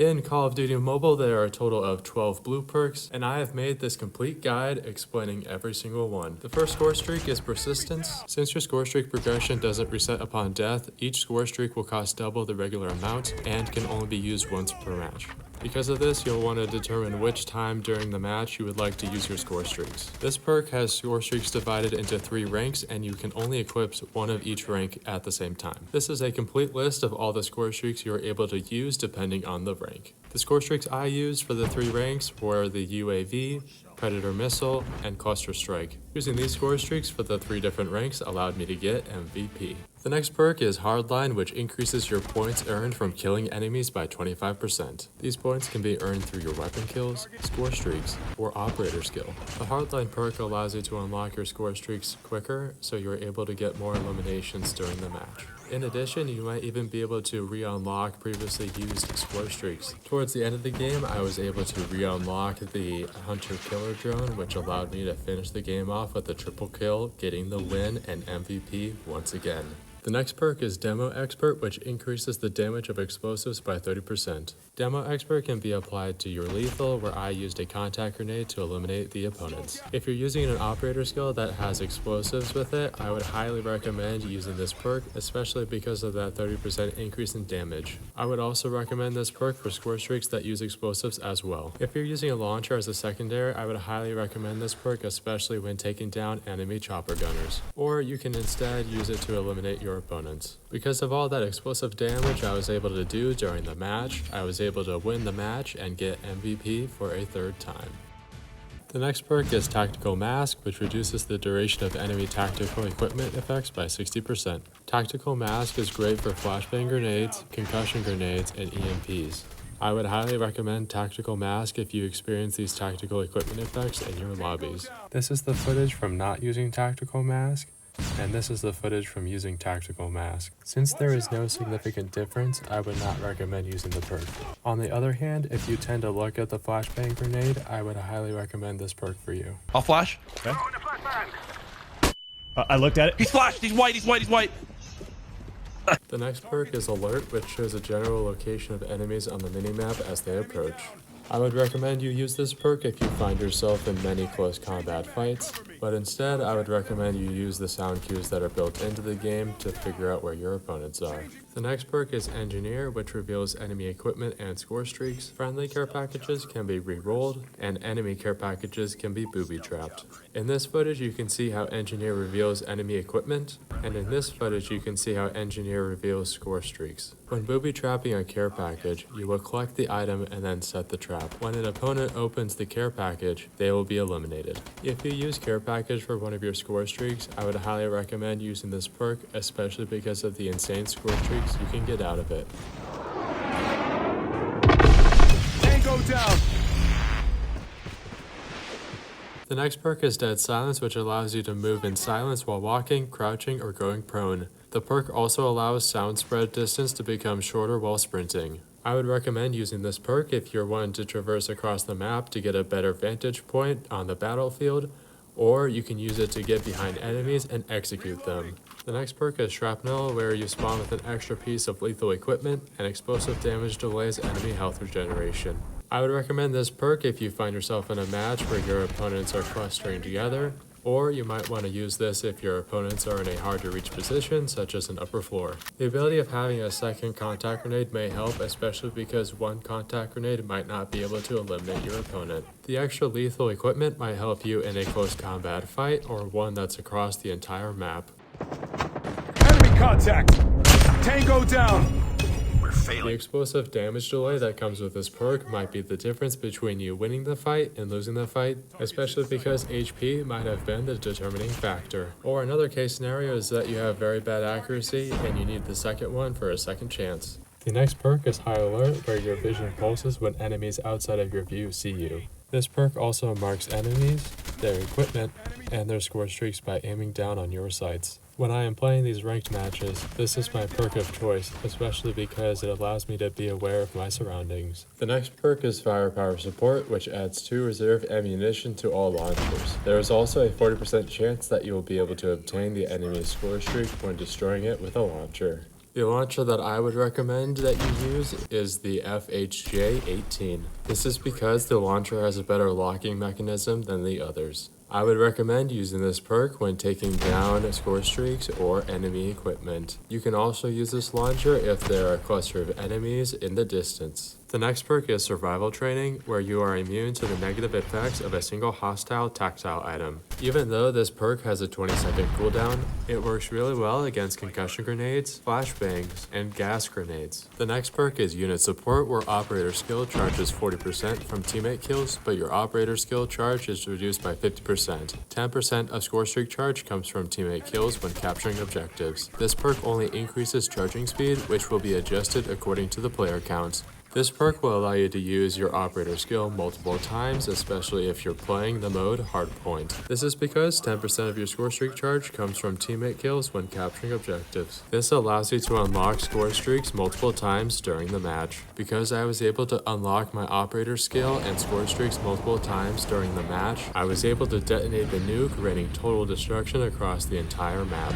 In Call of Duty Mobile, there are a total of 12 blue perks, and I have made this complete guide explaining every single one. The first score streak is Persistence. Since your score streak progression doesn't reset upon death, each score streak will cost double the regular amount and can only be used once per match. Because of this, you'll want to determine which time during the match you would like to use your score streaks. This perk has score streaks divided into 3 ranks, and you can only equip one of each rank at the same time. This is a complete list of all the score streaks you are able to use depending on the rank. The score streaks I used for the 3 ranks were the UAV, Predator Missile, and Cluster Strike. Using these score streaks for the 3 different ranks allowed me to get MVP. The next perk is Hardline, which increases your points earned from killing enemies by 25%. These points can be earned through your weapon kills, score streaks, or operator skill. The Hardline perk allows you to unlock your score streaks quicker, so you're able to get more eliminations during the match. In addition, you might even be able to re-unlock previously used score streaks. Towards the end of the game, I was able to re-unlock the Hunter-Killer drone, which allowed me to finish the game off with a triple kill, getting the win and MVP once again. The next perk is Demo Expert, which increases the damage of explosives by 30%. Demo Expert can be applied to your lethal, where I used a contact grenade to eliminate the opponents. If you're using an operator skill that has explosives with it, I would highly recommend using this perk, especially because of that 30% increase in damage. I would also recommend this perk for score streaks that use explosives as well. If you're using a launcher as a secondary, I would highly recommend this perk, especially when taking down enemy chopper gunners. Or you can instead use it to eliminate your opponents. Because of all that explosive damage I was able to do during the match, I was able to win the match and get MVP for a 3rd time. The next perk is Tactical Mask, which reduces the duration of enemy tactical equipment effects by 60%. Tactical Mask is great for flashbang grenades, concussion grenades, and EMPs. I would highly recommend Tactical Mask if you experience these tactical equipment effects in your lobbies. This is the footage from not using Tactical Mask, and this is the footage from using Tactical Mask. Since there is no significant difference, I would not recommend using the perk. On the other hand, if you tend to look at the flashbang grenade, I would highly recommend this perk for you. I'll flash. Okay. I looked at it. He's flashed. He's white. He's white. He's white. The next perk is Alert, which shows a general location of enemies on the minimap as they approach. I would recommend you use this perk if you find yourself in many close combat fights, but instead I would recommend you use the sound cues that are built into the game to figure out where your opponents are. The next perk is Engineer, which reveals enemy equipment and score streaks. Friendly care packages can be re-rolled, and enemy care packages can be booby-trapped. In this footage you can see how Engineer reveals enemy equipment, and in this footage you can see how Engineer reveals score streaks. When booby-trapping a care package, you will collect the item and then set the trap. When an opponent opens the care package, they will be eliminated. If you use care package for one of your score streaks, I would highly recommend using this perk, especially because of the insane score streaks you can get out of it. Tango down! The next perk is Dead Silence, which allows you to move in silence while walking, crouching, or going prone. The perk also allows sound spread distance to become shorter while sprinting. I would recommend using this perk if you're wanting to traverse across the map to get a better vantage point on the battlefield, or you can use it to get behind enemies and execute them. The next perk is Shrapnel, where you spawn with an extra piece of lethal equipment, and explosive damage delays enemy health regeneration. I would recommend this perk if you find yourself in a match where your opponents are clustering together, or you might want to use this if your opponents are in a hard to reach position, such as an upper floor. The ability of having a second contact grenade may help, especially because one contact grenade might not be able to eliminate your opponent. The extra lethal equipment might help you in a close combat fight, or one that's across the entire map. Enemy contact! Tango down! The explosive damage delay that comes with this perk might be the difference between you winning the fight and losing the fight, especially because HP might have been the determining factor. Or another case scenario is that you have very bad accuracy and you need the second one for a second chance. The next perk is High Alert, where your vision pulses when enemies outside of your view see you. This perk also marks enemies, their equipment, and their score streaks by aiming down on your sights. When I am playing these ranked matches, this is my perk of choice, especially because it allows me to be aware of my surroundings. The next perk is Firepower Support, which adds 2 reserve ammunition to all launchers. There is also a 40% chance that you will be able to obtain the enemy's score streak when destroying it with a launcher. The launcher that I would recommend that you use is the FHJ-18. This is because the launcher has a better locking mechanism than the others. I would recommend using this perk when taking down score streaks or enemy equipment. You can also use this launcher if there are a cluster of enemies in the distance. The next perk is Survival Training, where you are immune to the negative effects of a single hostile tactile item. Even though this perk has a 20-second cooldown, it works really well against concussion grenades, flashbangs, and gas grenades. The next perk is Unit Support, where operator skill charges 40% from teammate kills, but your operator skill charge is reduced by 50%. 10% of score streak charge comes from teammate kills when capturing objectives. This perk only increases charging speed, which will be adjusted according to the player count. This perk will allow you to use your operator skill multiple times, especially if you're playing the mode Hardpoint. This is because 10% of your score streak charge comes from teammate kills when capturing objectives. This allows you to unlock score streaks multiple times during the match. Because I was able to unlock my operator skill and score streaks multiple times during the match, I was able to detonate the nuke, raining total destruction across the entire map.